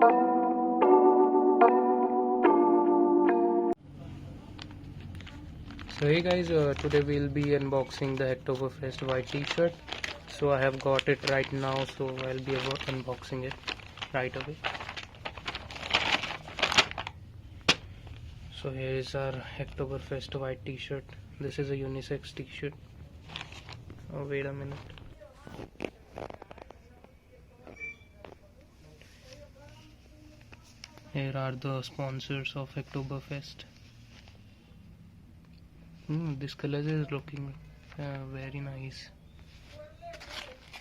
So hey guys, today we'll be unboxing the Hacktoberfest white t-shirt. So I have got it right now, so I'll be unboxing it right away. So here is our Hacktoberfest white t-shirt. This is a unisex t-shirt. Oh, wait a minute. Here are the sponsors of Hacktoberfest. This color is looking very nice.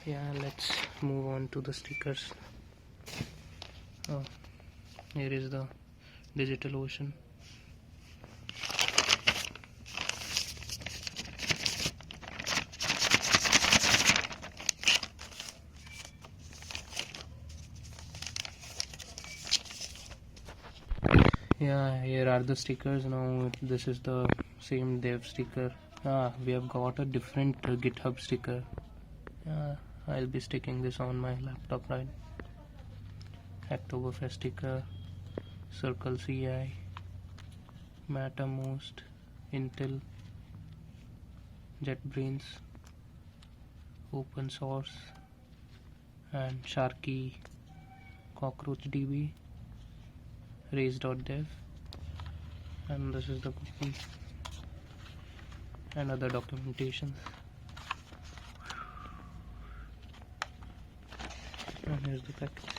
Yeah, let's move on to the stickers. Oh, here is the digital ocean. Yeah, here are the stickers. Now this is the same dev sticker. We have got a different GitHub sticker. I'll be sticking this on my laptop, right? Hacktoberfest sticker, Circle CI, Mattermost, Intel, JetBrains, Open Source, and Sharky, CockroachDB, Raise.dev, and this is the cookie and other documentation. And here's the package.